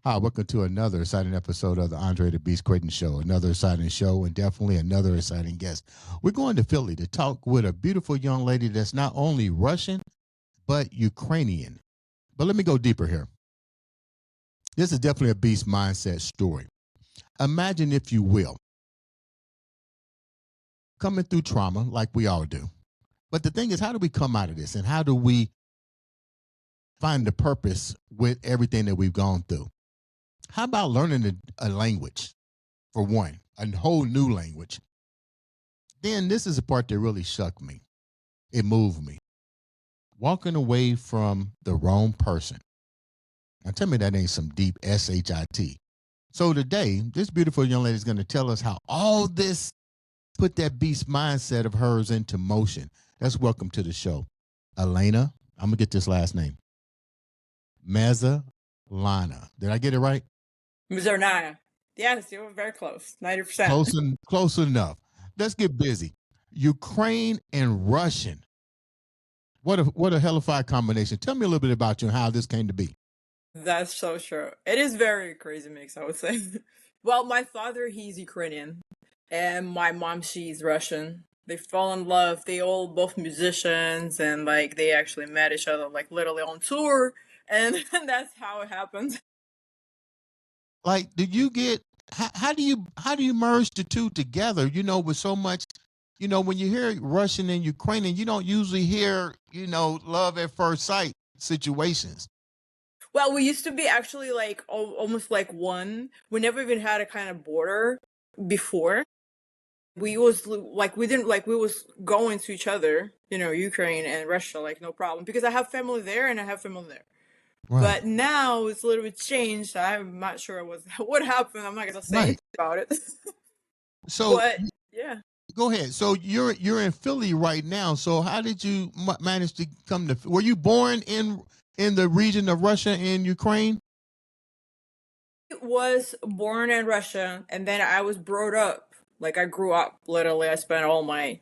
Hi, welcome to another exciting episode of the Andre the Beast Creighton Show. Another exciting show and definitely another exciting guest. We're going to Philly to talk with a beautiful young lady that's not only Russian, but Ukrainian. But let me go deeper here. This is definitely a beast mindset story. Imagine, if you will, coming through trauma like we all do. But the thing is, how do we come out of this and how do we find the purpose with everything that we've gone through? How about learning a language, for one, a whole new language? Then this is the part that really shook me. It moved me. Walking away from the wrong person. Now tell me that ain't some deep SHIT. So today, this beautiful young lady is going to tell us how all this put that beast mindset of hers into motion. Let's welcome to the show, Elena. I'm going to get this last name. Mizernaya. Did I get it right? Mizernaya. Yes, you were very close. 90%. Close enough. Let's get busy. Ukraine and Russian. What a hellified combination. Tell me a little bit about you and how this came to be. That's so true. It is very crazy mix, I would say. Well, my father, he's Ukrainian, and my mom, she's Russian. They fall in love. They all both musicians, and like they actually met each other like literally on tour, and that's how it happened. Like, did you get how do you merge the two together? With so much, when you hear Russian and Ukrainian, you don't usually hear, love at first sight situations. Well, we used to be actually like almost like one. We never even had a kind of border before. We was like we didn't like we was going to each other, Ukraine and Russia, like no problem, because I have family there and I have family there. Right. But now it's a little bit changed. I'm not sure what happened. I'm not gonna say anything about it. So, but yeah. Go ahead. So you're in Philly right now. So how did you manage to come to? Were you born in the region of Russia and Ukraine? I was born in Russia, and then I was brought up. Like I grew up. Literally, I spent all my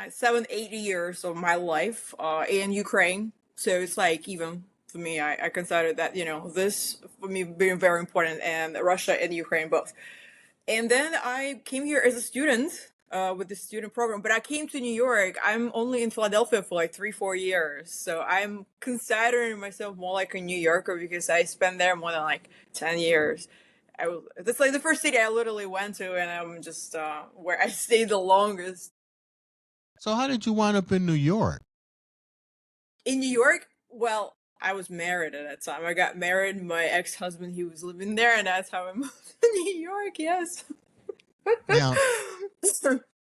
7-8 years of my life in Ukraine. So it's like even for me, I consider that this for me being very important, and Russia and Ukraine both. And then I came here as a student with the student program, but I came to New York. I'm only in Philadelphia for like 3-4 years. So I'm considering myself more like a New Yorker because I spent there more than like 10 years. That's like the first city I literally went to, and I'm just where I stayed the longest. So how did you wind up in New York? In New York, well, I was married at that time. I got married. My ex-husband, he was living there, and that's how I moved to New York. Yes. Now,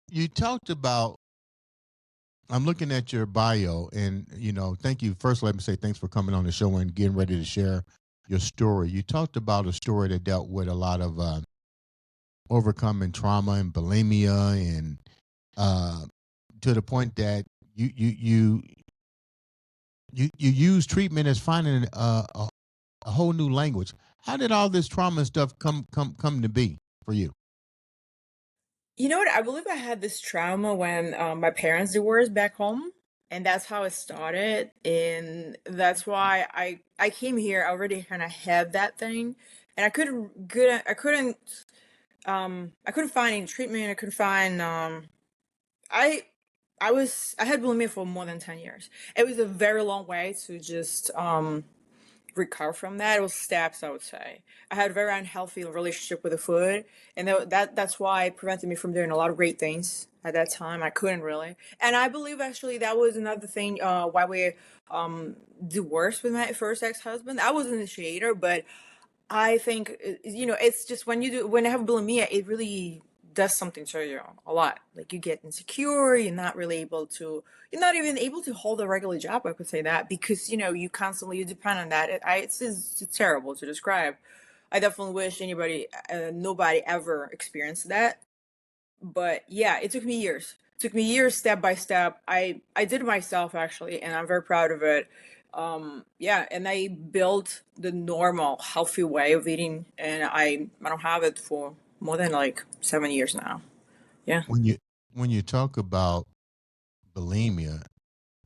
you talked about. I'm looking at your bio, and thank you. First, let me say thanks for coming on the show and getting ready to share your story. You talked about a story that dealt with a lot of overcoming trauma and bulimia, and to the point that you use treatment as finding a whole new language. How did all this trauma and stuff come to be for you? You know what? I believe I had this trauma when my parents divorced back home, and that's how it started. And that's why I came here. I already kind of had that thing, and I couldn't find any treatment. I couldn't find I I had bulimia for more than 10 years. It was a very long way to just recover from that. It was steps, I would say. I had a very unhealthy relationship with the food, and that's why it prevented me from doing a lot of great things at that time. I couldn't really, and I believe actually that was another thing why we divorced with my first ex-husband. I was an initiator, but I think it's just when you have bulimia, it really does something to you a lot. Like you get insecure, you're not even able to hold a regular job. I could say that because you depend on that. It's terrible to describe. I definitely wish nobody ever experienced that. But yeah, it took me years. It took me years, step by step. I did it myself actually, and I'm very proud of it. Yeah, and I built the normal healthy way of eating, and I don't have it for more than like 7 years now. Yeah. When you talk about bulimia,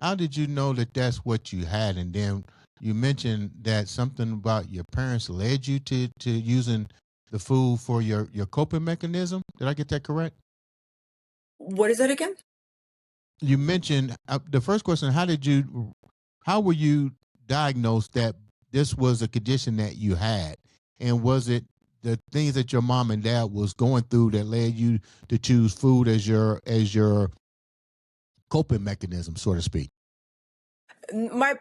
how did you know that that's what you had? And then you mentioned that something about your parents led you to using the food for your coping mechanism. Did I get that correct? What is that again? You mentioned the first question. How were you diagnosed that this was a condition that you had, and was it the things that your mom and dad was going through that led you to choose food as your coping mechanism, so to speak? My,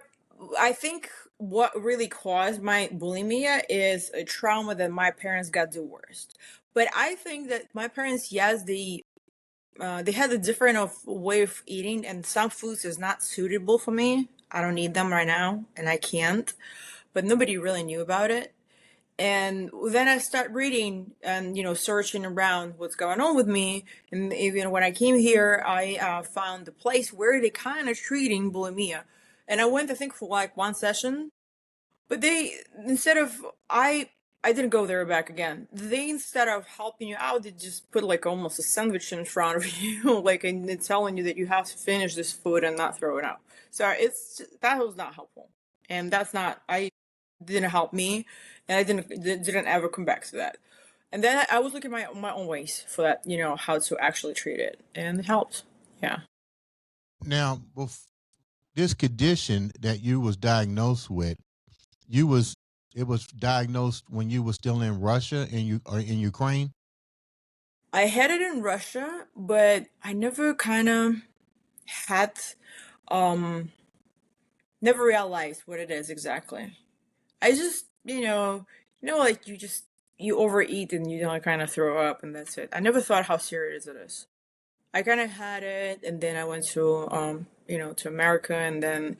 I think what really caused my bulimia is a trauma that my parents got divorced. But I think that my parents, yes, they had a different of way of eating, and some foods is not suitable for me. I don't need them right now, and I can't. But nobody really knew about it. And then I start reading and searching around what's going on with me. And even when I came here, I found the place where they kind of treating bulimia. And I went, I think, for like one session, but they instead of I didn't go there back again. They, instead of helping you out, they just put like almost a sandwich in front of you, like, and it's telling you that you have to finish this food and not throw it out. So that was not helpful, and that's not I didn't help me, and I didn't ever come back to that. And then I was looking my own ways for that, how to actually treat it, and it helped. Yeah. Now, this condition that you was diagnosed with, you was it was diagnosed when you were still in Russia and you or in Ukraine. I had it in Russia, but I never kind of had um never realized what it is exactly. I just, like you overeat and you don't kind of throw up and that's it. I never thought how serious it is. I kind of had it, and then I went to to America, and then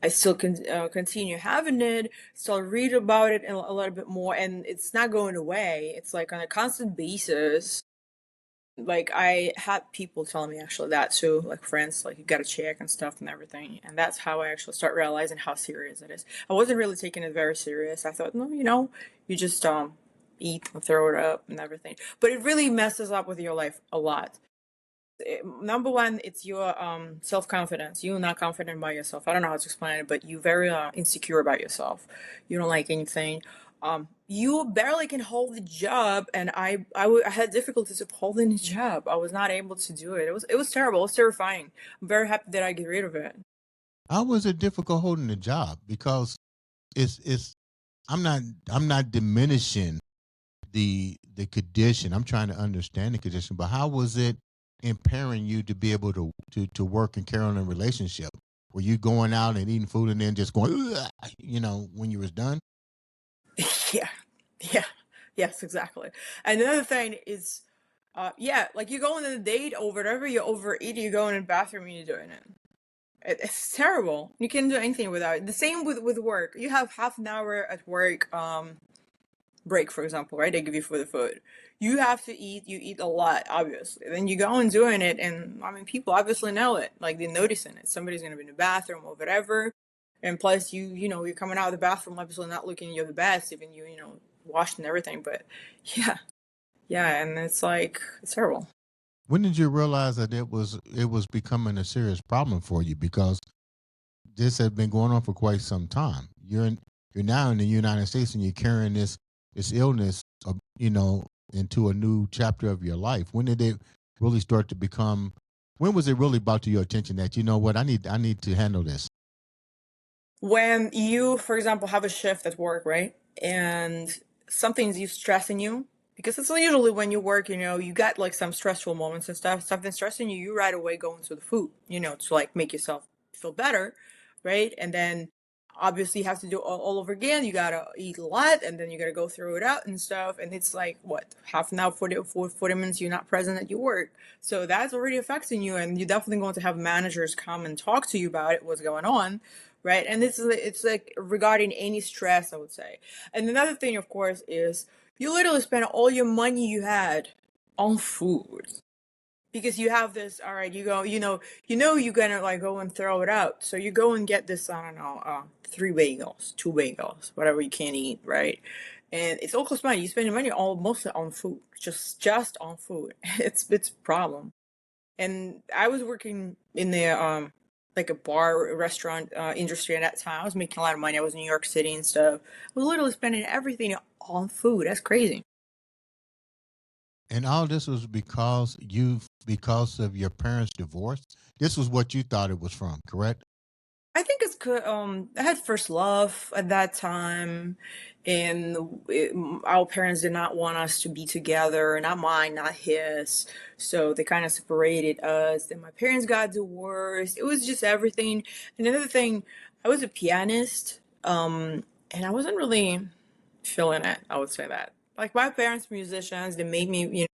I still continue having it. Still read about it a little bit more, and it's not going away. It's like on a constant basis. Like, I had people telling me actually that too, like friends, like, you gotta check and stuff and everything. And that's how I actually start realizing how serious it is. I wasn't really taking it very serious. I thought, no, you just eat and throw it up and everything. But it really messes up with your life a lot. Number one, it's your self confidence. You're not confident by yourself. I don't know how to explain it, but you're very insecure about yourself. You don't like anything. You barely can hold the job, and I had difficulties of holding the job. I was not able to do it. It was terrible. It was terrifying. I'm very happy that I get rid of it. How was it difficult holding the job? Because it's I'm not I'm not diminishing the condition. I'm trying to understand the condition, but how was it impairing you to be able to work and carry on a relationship? Were you going out and eating food and then just going, "Ugh," when you was done? Yeah, yeah, yes, exactly. And another thing is, yeah, like you go on a date or whatever, you overeat, you go in the bathroom and you're doing it. It's terrible. You can't do anything without it. The same with work. You have half an hour at work break, for example, right? They give you for the food. You have to eat. You eat a lot, obviously. Then you go and doing it, and I mean, people obviously know it. Like, they're noticing it. Somebody's gonna be in the bathroom or whatever, and plus, you're coming out of the bathroom, obviously not looking you're the best, even washed and everything. But yeah, yeah, and it's like it's terrible. When did you realize that it was becoming a serious problem for you? Because this had been going on for quite some time. You're now in the United States and you're carrying this illness, into a new chapter of your life. When did it really start to become? When was it really brought to your attention that you know what I need to handle this? When you, for example, have a shift at work, right? And something's you stressing you, because it's usually when you work, you got like some stressful moments and stuff, something stressing you, you right away go into the food, to like make yourself feel better, right? And then obviously you have to do it all over again. You gotta eat a lot, and then you gotta go through it out and stuff. And it's like, what, half an hour, 40 minutes you're not present at your work. So that's already affecting you, and you're definitely going to have managers come and talk to you about it, what's going on, right? And it's like regarding any stress, I would say. And another thing, of course, is you literally spend all your money you had on food. because you have this, all right, you go, you're gonna like go and throw it out, so you go and get this, I don't know, 3 bagels, 2 bagels, whatever you can't eat, right? And it's all cost money. You spend your money all mostly on food, just on food. It's a problem. And I was working in the like a bar restaurant industry at that time. I was making a lot of money. I was in New York City and stuff. I was literally spending everything on food. That's crazy. And all this was because of your parents' divorce. This was what you thought it was from, correct? I think it's good. I had first love at that time, and our parents did not want us to be together. Not mine, not his. So they kind of separated us. Then my parents got divorced. It was just everything. And another thing, I was a pianist, and I wasn't really feeling it. I would say that. Like my parents, musicians, they made me,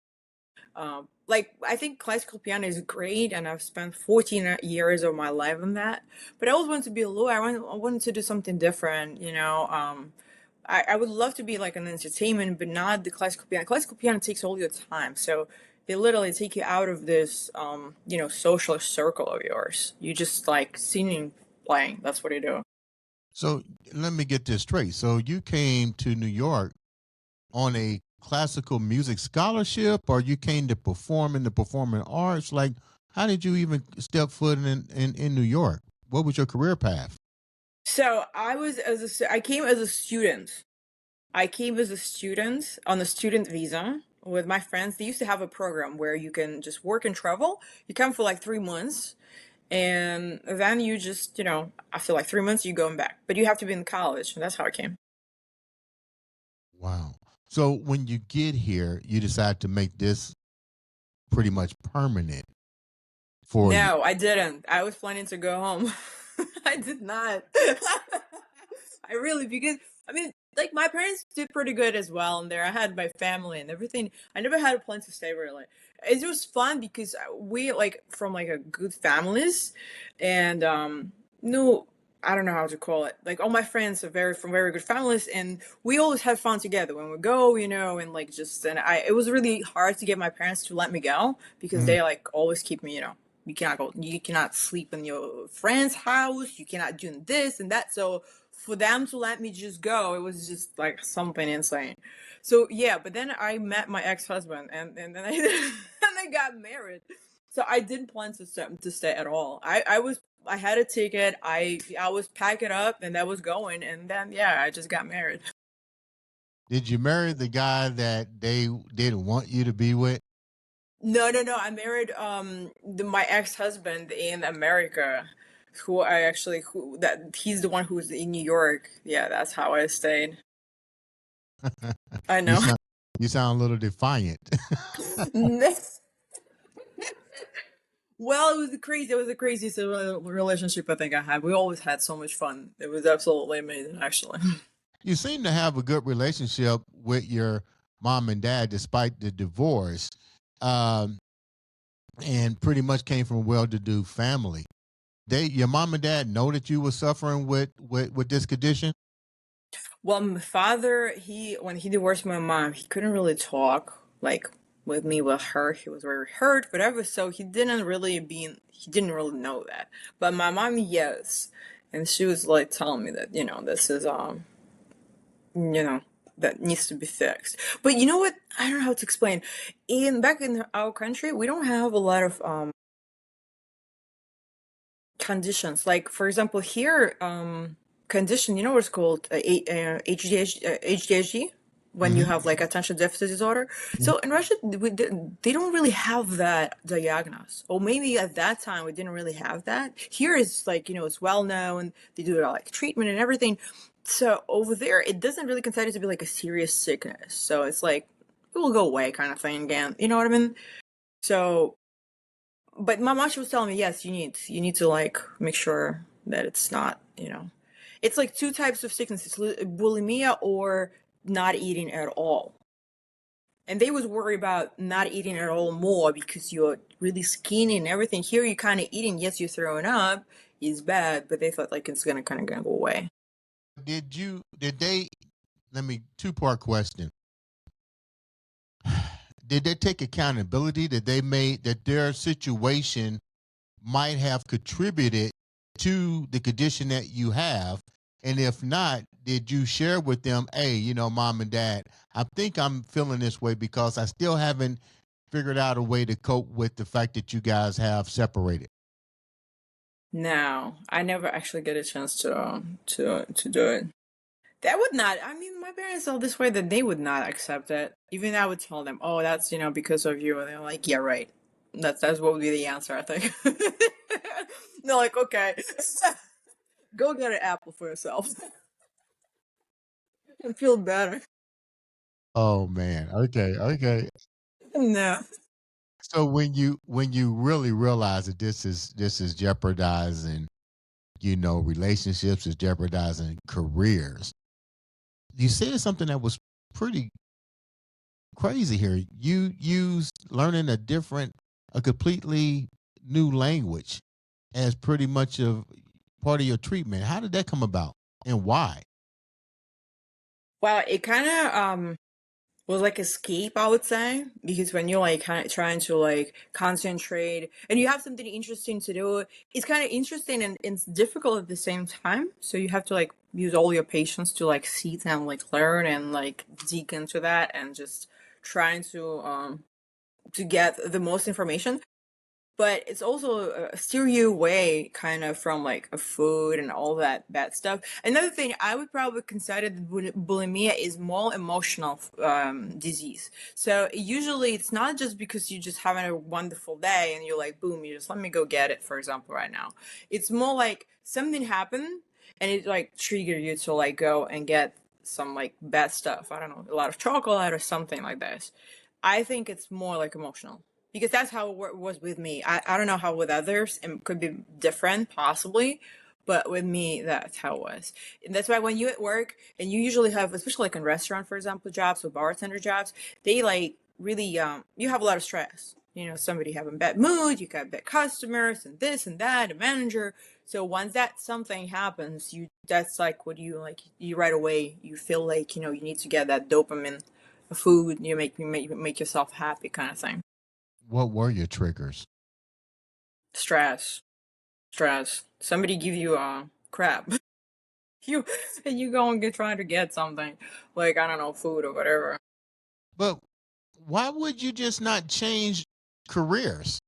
like I think classical piano is great, and I've spent 14 years of my life on that. But I always wanted to be a lawyer. I wanted to do something different, you know. I would love to be like an entertainment, but not the classical piano. Classical piano takes all your time, so they literally take you out of this, social circle of yours. You just like singing, playing. That's what you do. So let me get this straight. So you came to New York on a classical music scholarship, or you came to perform in the performing arts? Like, how did you even step foot in New York? What was your career path? So I came as a student. I came as a student on a student visa with my friends. They used to have a program where you can just work and travel. You come for like 3 months, and then you just, after like 3 months, you going back. But you have to be in college, and that's how I came. Wow. So when you get here, you decide to make this pretty much permanent for you. No, I didn't. I was planning to go home. I did not. I really, because I mean, like my parents did pretty good as well in there. I had my family and everything. I never had a plan to stay really. It was fun because we like from like a good families, and no, I don't know how to call it. Like all my friends are very from very good families, and we always had fun together when we go, and like just and I. It was really hard to get my parents to let me go because Mhm. they like always keep me, you cannot go, you cannot sleep in your friend's house, you cannot do this and that. So for them to let me just go, it was just like something insane. So yeah, but then I met my ex-husband, and then I and I got married. So I didn't plan to stay at all. I had a ticket, I was packing up, and that was going, and then yeah, I just got married. Did you marry the guy that they didn't want you to be with? No, no, no. I married my ex-husband in America, who I actually who that he's the one who's in New York. Yeah, that's how I stayed. I you know. sound you sound a little defiant. Well, it was crazy. It was the craziest relationship I think I had. We always had so much fun. It was absolutely amazing, actually. You seem to have a good relationship with your mom and dad despite the divorce, um, and pretty much came from a well-to-do family. Your mom and dad know that you were suffering with this condition. Well, my father, when he divorced my mom, he couldn't really talk like with me, with her. He was very hurt, whatever. So he didn't really know that. But my mom, yes, and she was like telling me that this is you know that needs to be fixed. But you know what? I don't know how to explain. In back in our country, we don't have a lot of conditions. Like for example, here, condition, you know what it's called, ADHD, when you Hmm. have like attention deficit disorder. So in Russia, they don't really have that diagnosis, or maybe at that time we didn't really have that. Here it's like it's well known. They do like treatment and everything. So over there, it doesn't really consider it to be like a serious sickness. So it's like it will go away kind of thing again. You know what I mean? So but my mom, she was telling me, yes, you need to like make sure that it's not, it's like two types of sicknesses, bulimia or not eating at all. And they was worried about not eating at all more because you're really skinny and everything. Here you're kind of eating, yes, you're throwing up, is bad, but they thought like it's gonna kind of gonna go away. Did they, let me, two-part question. did they take accountability that they made that their situation might have contributed to the condition that you have? And if not, did you share with them, hey, mom and dad, I think I'm feeling this way because I still haven't figured out a way to cope with the fact that you guys have separated? No, I never actually get a chance to do it. That would not. I mean, my parents are this way that they would not accept it. Even I would tell them, "Oh, that's because of you," and they're like, "Yeah, right." That's what would be the answer, I think. They're like, "Okay, go get an apple for yourself and feel better." Oh man. Okay. Okay. No. So when you really realize that this is jeopardizing, relationships, is jeopardizing careers. You said something that was pretty crazy here. You used learning a completely new language as pretty much of part of your treatment. How did that come about, and why? Well, it kind of was like escape, I would say, because when you're like kind of trying to like concentrate and you have something interesting to do, it's kind of interesting and it's difficult at the same time. So you have to like use all your patience to like sit and like learn and like dig into that and just trying to get the most information, but it's also steer you away kind of from like a food and all that bad stuff. Another thing, I would probably consider that bulimia is more emotional disease. So usually it's not just because you're just having a wonderful day and you're like, boom, you just let me go get it, for example, right now. It's more like something happened and it like triggered you to like go and get some like bad stuff. I don't know, a lot of chocolate or something like this. I think it's more like emotional because that's how it was with me. I don't know how with others, it could be different, possibly, but with me, that's how it was. And that's why when you at work and you usually have, especially like in restaurant, for example, jobs or bartender jobs, they like really, you have a lot of stress. Somebody having bad mood, you got bad customers, and this and that, a manager. So once that something happens, that's like what you like. You right away you feel like you need to get that dopamine, food. You make yourself happy, kind of thing. What were your triggers? Stress, stress. Somebody give you crap. you and you go and get trying to get something like I don't know, food or whatever. But why would you just not change careers?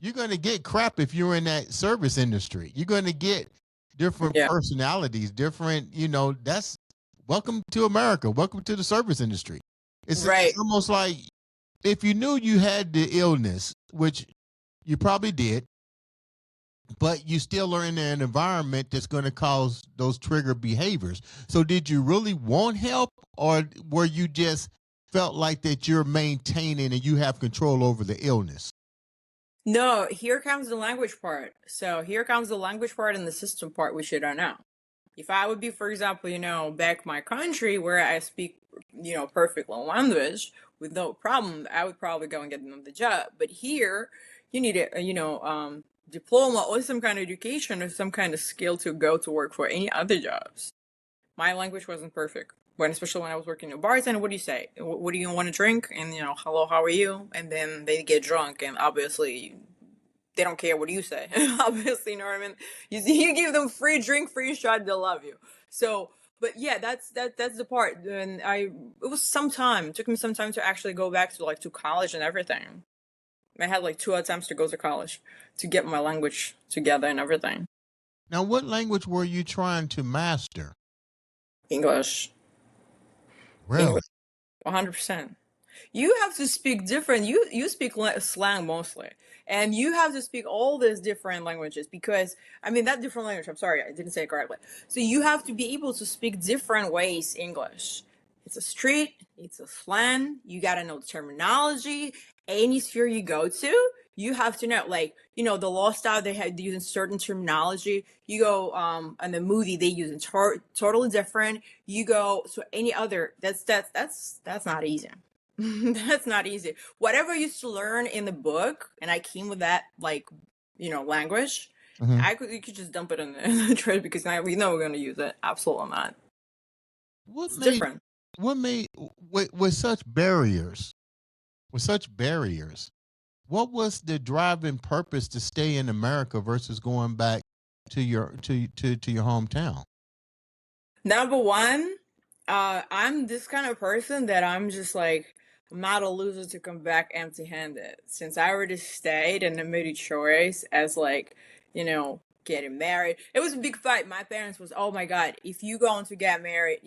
You're going to get crap if you're in that service industry. You're going to get different Yeah, personalities, different, that's welcome to America. Welcome to the service industry. It's right. almost like if you knew you had the illness, which you probably did, but you still are in an environment that's going to cause those trigger behaviors. So did you really want help, or were you just felt like that you're maintaining and you have control over the illness? No, here comes the language part. So here comes the language part and the system part, which you don't know. If I would be, for example, back my country where I speak, perfect language with no problem, I would probably go and get another job. But here, you need a, diploma or some kind of education or some kind of skill to go to work for any other jobs. My language wasn't perfect. Especially when I was working in bars, and what do you say? What do you want to drink? And hello, how are you? And then they get drunk, and obviously they don't care what you say. Obviously, you know what I mean. You give them free drink, free shot, they'll love you. So, but yeah, that's the part. And it was some time. It took me some time to actually go back to college and everything. I had like two attempts to go to college to get my language together and everything. Now, what language were you trying to master? English, Really? English, 100%. You have to speak different. You speak slang mostly, and you have to speak all these different languages because I mean that different language. I'm sorry, I didn't say it correctly. So you have to be able to speak different ways English. It's a street. It's a slang. You gotta know the terminology. Any sphere you go to, you have to know. Like the law style they had using certain terminology. You go in the movie they use it totally different. You go so any other. That's not easy. That's not easy. Whatever I used to learn in the book, and I came with that like, language. Mhm. You could just dump it in the trash because now we know we're gonna use it. Absolutely not. What It's made different. what made with such barriers? with such barriers. What was the driving purpose to stay in America versus going back to your hometown? Number one, I'm this kind of person that I'm just like, I'm not a loser to come back empty handed. Since I already stayed and I made a choice as like, getting married. It was a big fight. My parents was, oh my God, if you going to get married,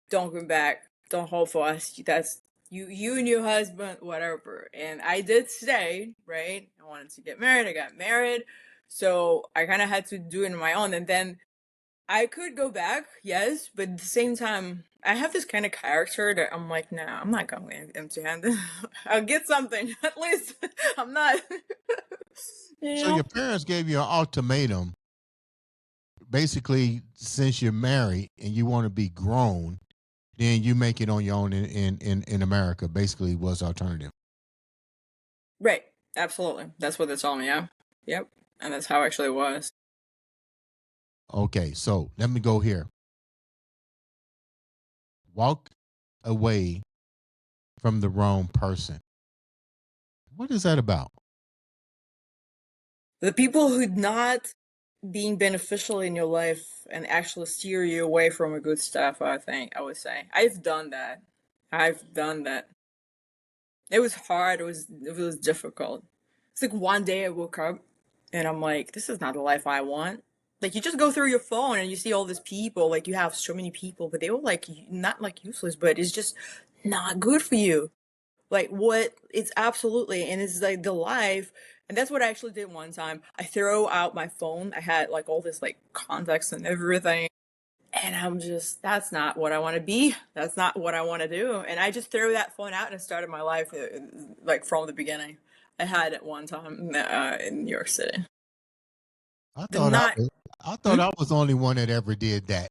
don't come back. Don't hold for us. That's you and your husband, whatever. And I did stay, right? I wanted to get married. I got married. So I kind of had to do it on my own. And then I could go back, yes, but at the same time, I have this kind of character that I'm like, nah, I'm not going empty-handed. I'll get something at least. I'm not, you So know. your parents gave you an ultimatum, basically, since you're married and you want to be grown, then you make it on your own in America. Basically, was alternative. Right, absolutely. That's what they told me. Yeah, yep, and that's how actually it was. Okay, so let me go here. Walk away from the wrong person. What is that about? The people who not being beneficial in your life and actually steer you away from a good stuff. I would say I've done that. I've done that. It was hard. It was difficult. It's like one day I woke up and I'm like, this is not the life I want. Like you just go through your phone and you see all these people, like you have so many people, but they were like not like useless, but it's just not good for you. Like what it's absolutely and it's like the life and that's what I actually did one time. I throw out my phone. I had like all this like contacts and everything. And I'm just, that's not what I want to be. That's not what I want to do. And I just threw that phone out and started my life like from the beginning. I had it one time in New York City. I The thought I not, was. I hmm? thought I was the only one that ever did that.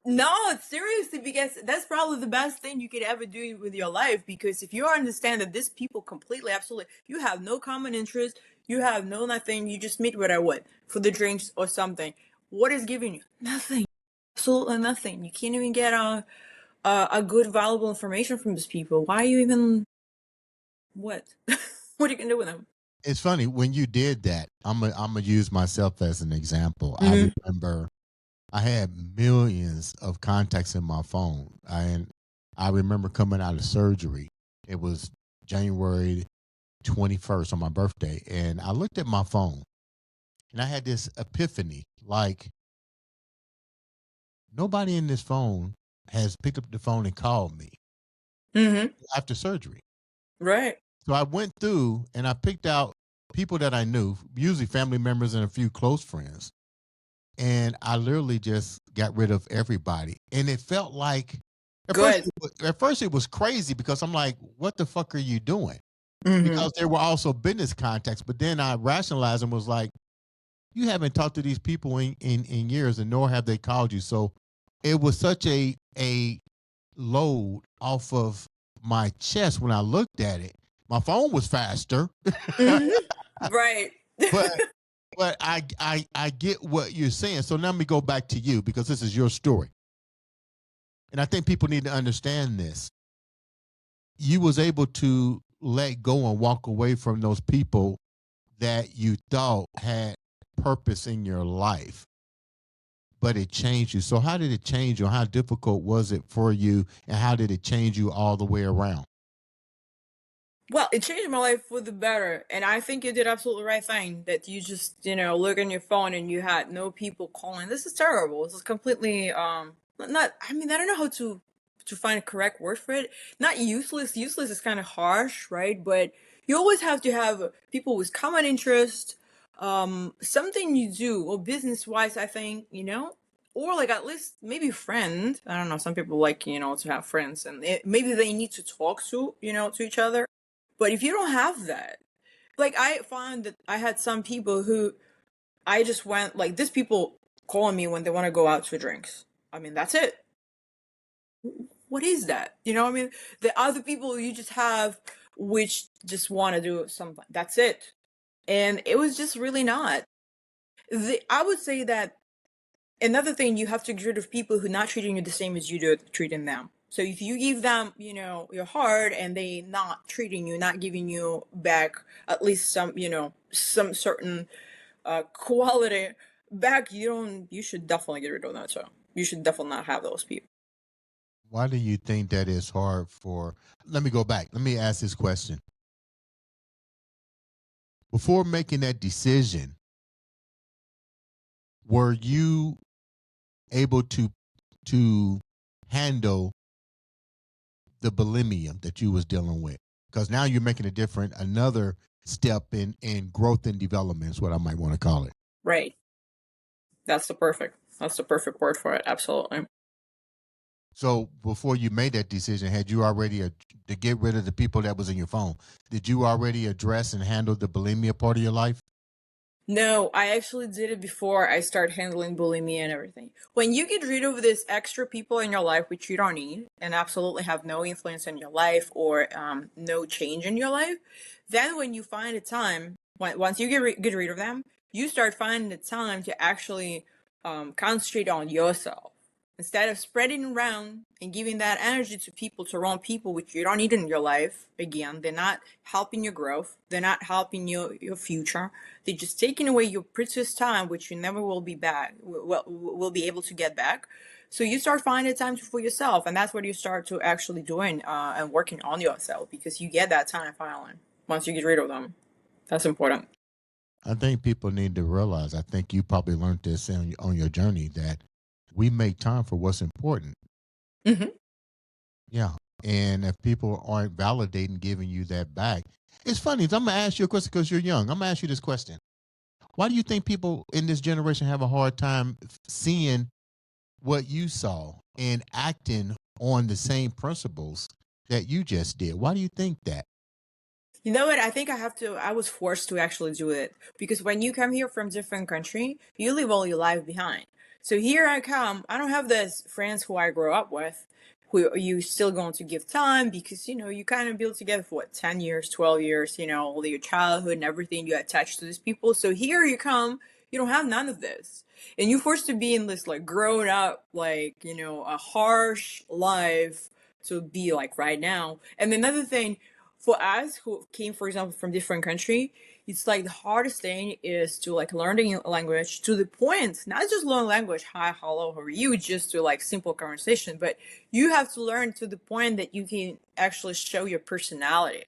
No, seriously, because that's probably the best thing you could ever do with your life. Because if you understand that these people completely, absolutely, you have no common interest, you have no nothing, you just meet where I would for the drinks or something. What is giving you? Nothing. Absolutely nothing. You can't even get a good valuable information from these people. Why are you even what? What are you gonna do with them? It's funny when you did that. I'm gonna use myself as an example. I Hmm. remember I had millions of contacts in my phone, and I remember coming out of surgery. It was January 21st on my birthday, and I looked at my phone, and I had this epiphany: like nobody in this phone has picked up the phone and called me Hmm. after surgery. Right. So I went through and I picked out people that I knew, usually family members and a few close friends. And I literally just got rid of everybody. And it felt like Good. at first it was crazy because I'm like, what the fuck are you doing? Hmm. Because there were also business contacts. But then I rationalized and was like, you haven't talked to these people in years and nor have they called you. So it was such a load off of my chest when I looked at it. My phone was faster, Hmm. Right. but but I get what you're saying. So now let me go back to you because this is your story. And I think people need to understand this. You was able to let go and walk away from those people that you thought had purpose in your life, but it changed you. So how did it change you? How difficult was it for you? And how did it change you all the way around? Well, it changed my life for the better, and I think you did absolutely the right thing. That you just, look on your phone and you had no people calling. This is terrible. This is completely not. I mean, I don't know how to find a correct word for it. Not useless. Useless is kind of harsh, right? But you always have to have people with common interest, something you do, or business wise. I think or like at least maybe a friend. I don't know. Some people like to have friends, and maybe they need to talk to each other, but if you don't have that, like I found that I had some people who I just went like these people calling me when they want to go out to drinks. I mean, that's it. What is that? I mean, the other people you just have which just want to do something. That's it. And it was just really not. I would say that another thing you have to get rid of people who not treating you the same as you do treating them. So if you give them, your heart, and they not treating you, not giving you back at least some, some certain quality back, you should definitely get rid of that. So you should definitely not have those people. Why do you think that is hard for? Let me go back. Let me ask this question. Before making that decision, were you able to handle the bulimia that you was dealing with? Because now you're making a different another step in growth and development is what I might want to call it. Right. That's the perfect word for it. Absolutely. So before you made that decision, had you already to get rid of the people that was in your phone? Did you already address and handle the bulimia part of your life? No, I actually did it before I start handling bulimia and everything. When you get rid of these extra people in your life which you don't need and absolutely have no influence in your life, or no change in your life, then when you find a time, once you get rid of them, you start finding the time to actually concentrate on yourself. Instead of spreading around and giving that energy to people, to wrong people which you don't need in your life, again, they're not helping your growth, they're not helping your future. They're just taking away your precious time, which you never will be back, will be able to get back. So you start finding time for yourself, and that's what you start to actually doing and working on yourself, because you get that time finally once you get rid of them. That's important. I think people need to realize. I think you probably learned this on your journey that we make time for what's important. Hmm. Yeah, and if people aren't validating, giving you that back, it's funny. I'm gonna ask you a question because you're young. I'm gonna ask you this question. Why do you think people in this generation have a hard time seeing what you saw and acting on the same principles that you just did? Why do you think that? You know what? I think I was forced to actually do it, because when you come here from different country, you leave all your life behind. So here I come. I don't have this friends who I grew up with, who you still going to give time, because you kind of build together for what, 10 years, 12 years, all your childhood and everything, you attach to these people. So here you come, you don't have none of this. And you're forced to be in this like grown up, like, a harsh life to be like right now. And another thing, for us who came, for example, from different country, it's like the hardest thing is to like learn the language to the point, not just learn language, hi, hello, how are you, just to like simple conversation, but you have to learn to the point that you can actually show your personality.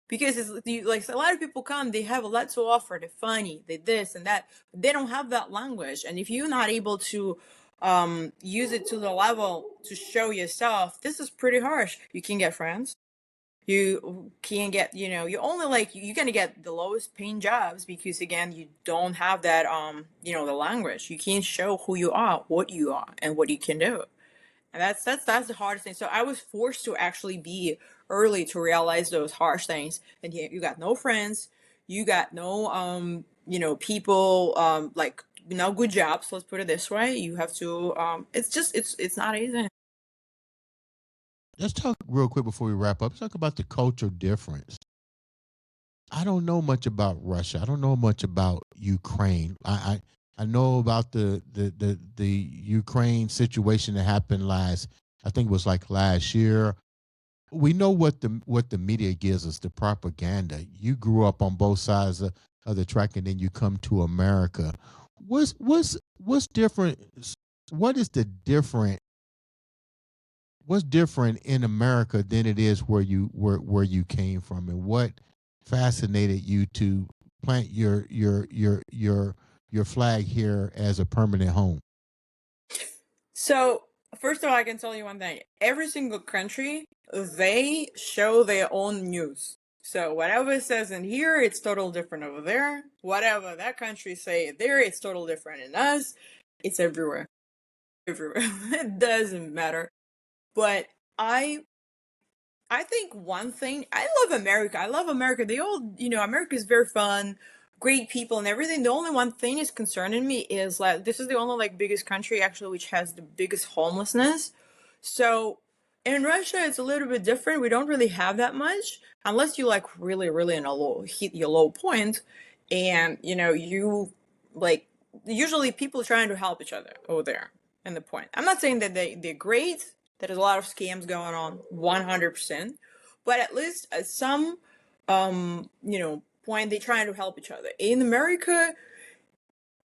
Because like a lot of people come, they have a lot to offer, they're funny, they this and that, but they don't have that language. And if you're not able to use it to the level to show yourself, this is pretty harsh. You can get friends, you can get, you only like you're gonna get the lowest paying jobs, because again, you don't have that the language. You can't show who you are, what you are, and what you can do. And that's the hardest thing. So I was forced to actually be early to realize those harsh things. And you got no friends, you got no people, like no good jobs, let's put it this way. You have to it's just it's not easy. Let's talk real quick before we wrap up. Let's talk about the cultural difference. I don't know much about Russia. I don't know much about Ukraine. I know about the Ukraine situation that happened last. I think it was like last year. We know what the media gives us, the propaganda. You grew up on both sides of the track, and then you come to America. What's different? What is the different? What's different in America than it is where you came from, and what fascinated you to plant your flag here as a permanent home? So, first of all, I can tell you one thing. Every single country, they show their own news. So whatever it says in here, it's total different over there. Whatever that country say there, it's total different in us. It's everywhere. Everywhere. It doesn't matter. But I think one thing, I love America. I love America. They all, America is very fun, great people and everything. The only one thing is concerning me is like this is the only like biggest country actually which has the biggest homelessness. So in Russia it's a little bit different. We don't really have that much unless you like really, really in a low hit your low point, and you like usually people trying to help each other over there in the point. I'm not saying that they're great, There's a lot of scams going on, 100%. But at least at some, point, they're trying to help each other. In America,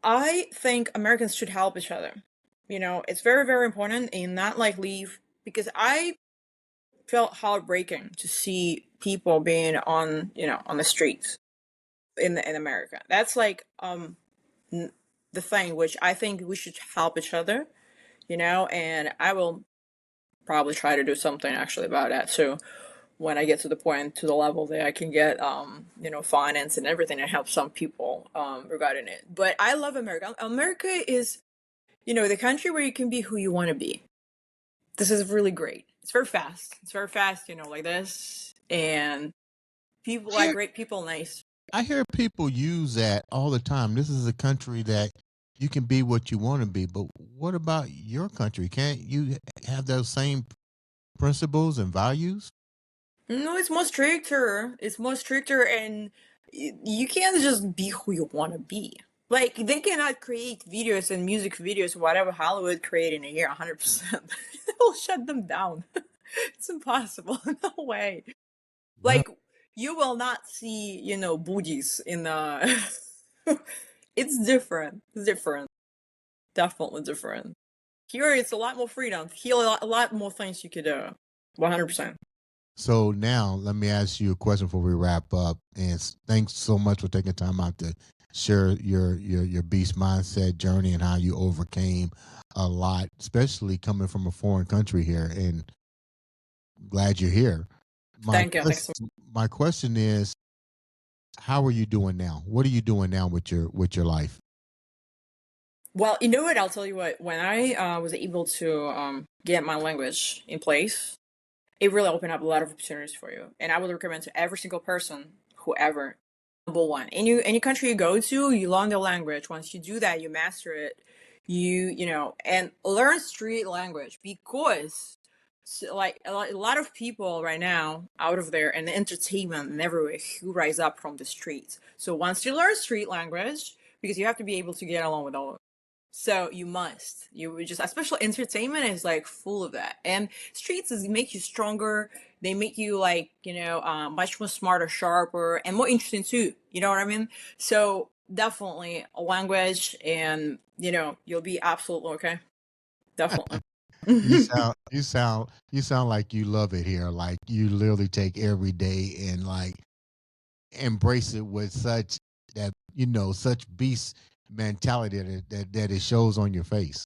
I think Americans should help each other. It's very, very important in not like leave, because I felt heartbreaking to see people being on the streets in America. That's like the thing which I think we should help each other, and I will probably try to do something actually about that too when I get to the point, to the level that I can get finance and everything and help some people regarding it. But I love America. America is the country where you can be who you want to be. This is really great. It's very fast. It's very fast, like this. And people are great, people nice. I hear people use that all the time. This is a country that you can be what you want to be. But what about your country? Can't you have those same principles and values? No, it's more stricter. It's more stricter, and you can't just be who you want to be. Like, they cannot create videos and music videos, whatever Hollywood created in a year, 100%. They'll shut them down. It's impossible. No way. Well, Like, you will not see, booties in the. It's different. It's different. Definitely different. Here, it's a lot more freedom. Here, a lot more things you could do. 100%. so now let me ask you a question before we wrap up. And thanks so much for taking time out to share your beast mindset journey and how you overcame a lot, especially coming from a foreign country here. And glad you're here. My Thank you. Thanks so my question is, how are you doing now? What are you doing now with your life? Well, you know what? I'll tell you what. When I was able to get my language in place, it really opened up a lot of opportunities for you. And I would recommend to every single person, whoever, number one, any country you go to, you learn the language. Once you do that, you master it. And learn street language, because like a lot of people right now out of there and the entertainment and everywhere who rise up from the streets. So once you learn street language, because you have to be able to get along with all, so you must. You just, especially entertainment is like full of that. And streets make you stronger. They make you like, much more smarter, sharper, and more interesting too. You know what I mean? So definitely a language, and you'll be absolutely okay. Definitely. You sound like you love it here. Like you literally take every day and like embrace it with such that such beast mentality that it shows on your face.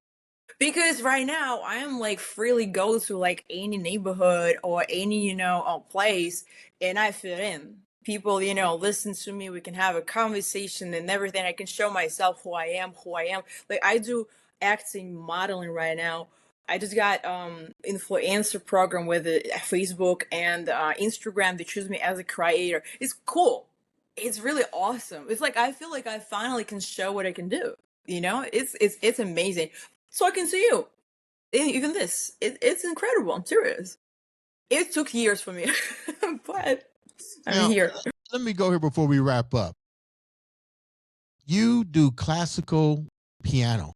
Because right now I am like freely go to like any neighborhood or any place, and I fit in. People listen to me. We can have a conversation and everything. I can show myself who I am. Who I am. Like, I do acting, modeling right now. I just got influencer program with Facebook and Instagram. They choose me as a creator. It's cool. It's really awesome. It's like I feel like I finally can show what I can do. It's amazing. So I can see you. Even this, it's incredible. I'm serious. It took years for me, but I'm Now, here. let me go here before we wrap up. You do classical piano.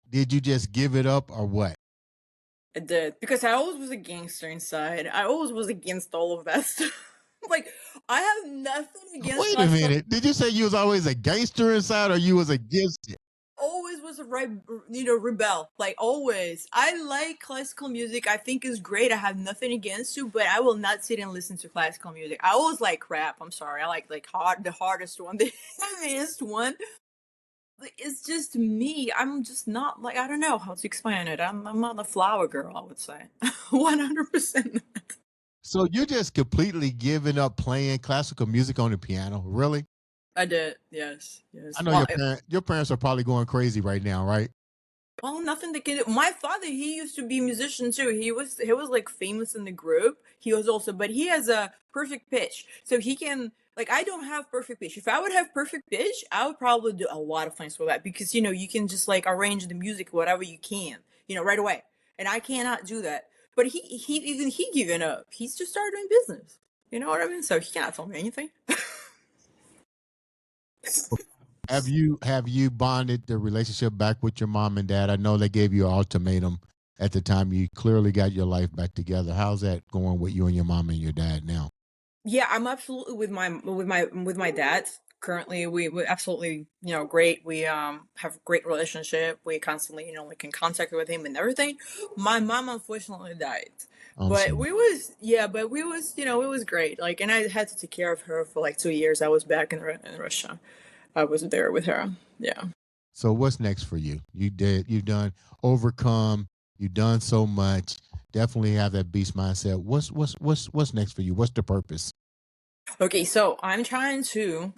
Did you just give it up or what? I did, because I always was a gangster inside. I always was against all of that stuff. Like, I have nothing against Wait a classical. minute. Did you say you was always a gangster inside or you was against it? Always was a rebel. Like, always. I like classical music. I think it's great. I have nothing against you, but I will not sit and listen to classical music. I always like crap. I'm sorry. I like the hardest one, the heaviest one. Like, it's just me. I'm just not, like, I don't know how to explain it. I'm not a flower girl, I would say. 100% not. So you're just completely giving up playing classical music on the piano? Really? I did. Yes. I Yes. know your parents are probably going crazy right now, right? Well, nothing they can do. My father, he used to be a musician too. He was like famous in the group. He was also, but he has a perfect pitch, so he can. Like, I don't have perfect pitch. If I would have perfect pitch, I would probably do a lot of things with that, because you can just like arrange the music whatever you can, right away. And I cannot do that. But he given up. He's just started doing business. You know what I mean? So he cannot tell me anything. Have you bonded the relationship back with your mom and dad? I know they gave you an ultimatum at the time. You clearly got your life back together. How's that going with you and your mom and your dad now? Yeah, I'm absolutely with my dad. Currently, we absolutely, great. We have a great relationship. We constantly, like in contact with him and everything. My mom unfortunately died. I'm sorry. But we was, it was great. Like, and I had to take care of her for like 2 years. I was back in Russia. I was there with her. Yeah. So what's next for you? You've done overcome. You've done so much. Definitely have that beast mindset. What's next for you? What's the purpose? Okay, so I'm trying to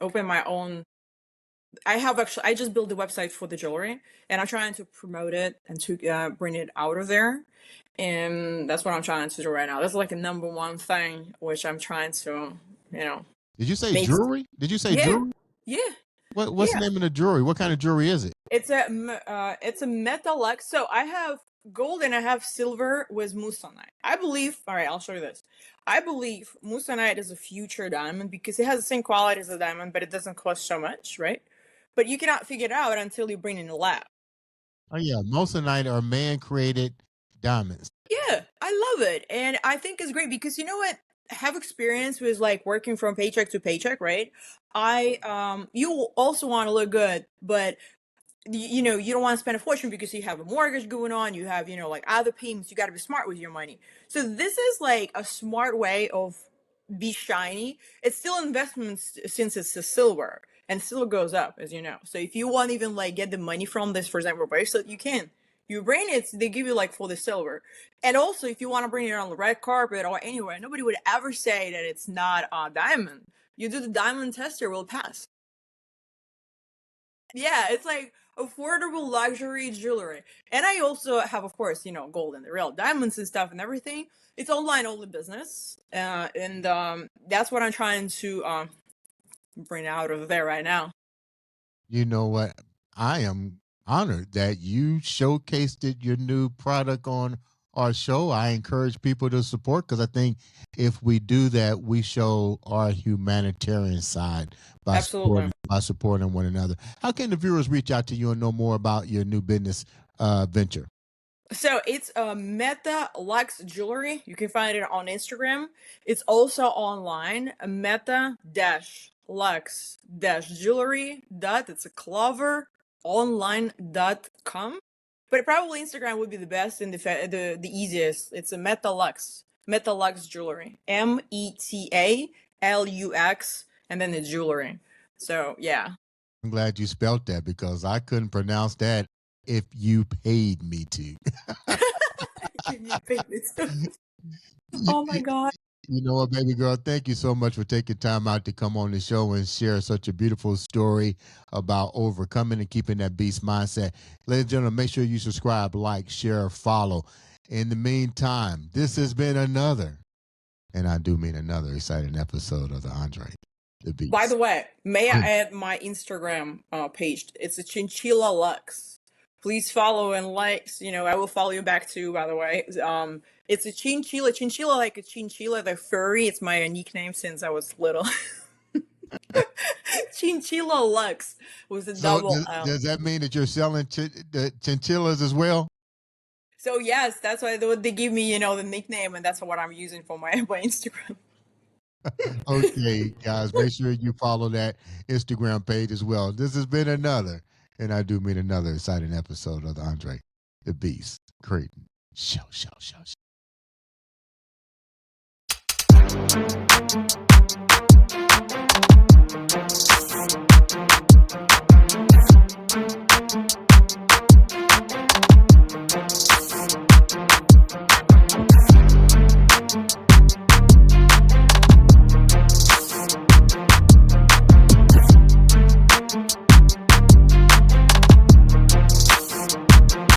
open my own. I just built the website for the jewelry, and I'm trying to promote it and to bring it out of there, and that's what I'm trying to do right now. That's like a number one thing which I'm trying to, you know, Did you say make. jewelry? Did you say Yeah, jewelry? yeah, What's the yeah. name of the jewelry? What kind of jewelry is it? It's a metalux. So I have gold and I have silver with moissanite. I believe. All right, I'll show you this. I believe moissanite is a future diamond because it has the same quality as a diamond, but it doesn't cost so much, right? But you cannot figure it out until you bring it in the lab. Oh yeah, moissanite are man-created diamonds. Yeah, I love it. And I think it's great because you know what? I have experience with like working from paycheck to paycheck, right? You also want to look good, but you don't want to spend a fortune because you have a mortgage going on, you have, like other payments, you got to be smart with your money. So this is like a smart way of be shiny. It's still investments since it's a silver and silver goes up, as you know. So if you want even like get the money from this, for example, bracelet, you can. You bring it, they give you like for the silver. And also if you want to bring it on the red carpet or anywhere, nobody would ever say that it's not a diamond. You do the diamond tester, will pass. Yeah, it's like affordable luxury jewelry. And I also have, of course, gold and the real diamonds and stuff and everything. It's online only business. And that's what I'm trying to bring out of there right now. You know what? I am honored that you showcased your new product on our show. I encourage people to support because I think if we do that, we show our humanitarian side by Absolutely. supporting one another. How can the viewers reach out to you and know more about your new business venture? So it's Meta Lux Jewelry. You can find it on Instagram. It's also online. Meta dash Lux dash Jewelry dot. It's a clover online.com. But probably Instagram would be the best and the easiest. It's a Meta Lux Jewelry. METALUX and then the jewelry. So yeah. I'm glad you spelt that because I couldn't pronounce that if you paid me to. You, Oh my god. you know what, baby girl? Thank you so much for taking time out to come on the show and share such a beautiful story about overcoming and keeping that beast mindset. Ladies and gentlemen, make sure you subscribe, like, share, follow. In the meantime, this has been another, and I do mean another exciting episode of the Andre the By Beast. the way, may I add my Instagram page? It's a Chinchilla Lux. Please follow and likes. I will follow you back too. By the way, it's a chinchilla like a chinchilla, the furry. It's my nickname since I was little. Chinchilla Lux with a So double does, L. does that mean that you're selling the chinchillas as well? So yes, that's why they give me, the nickname, and that's what I'm using for my my Instagram. Okay, guys, make sure you follow that Instagram page as well. This has been another, and I do mean another exciting episode of the Andre the Beast Creighton Show, show, show, show.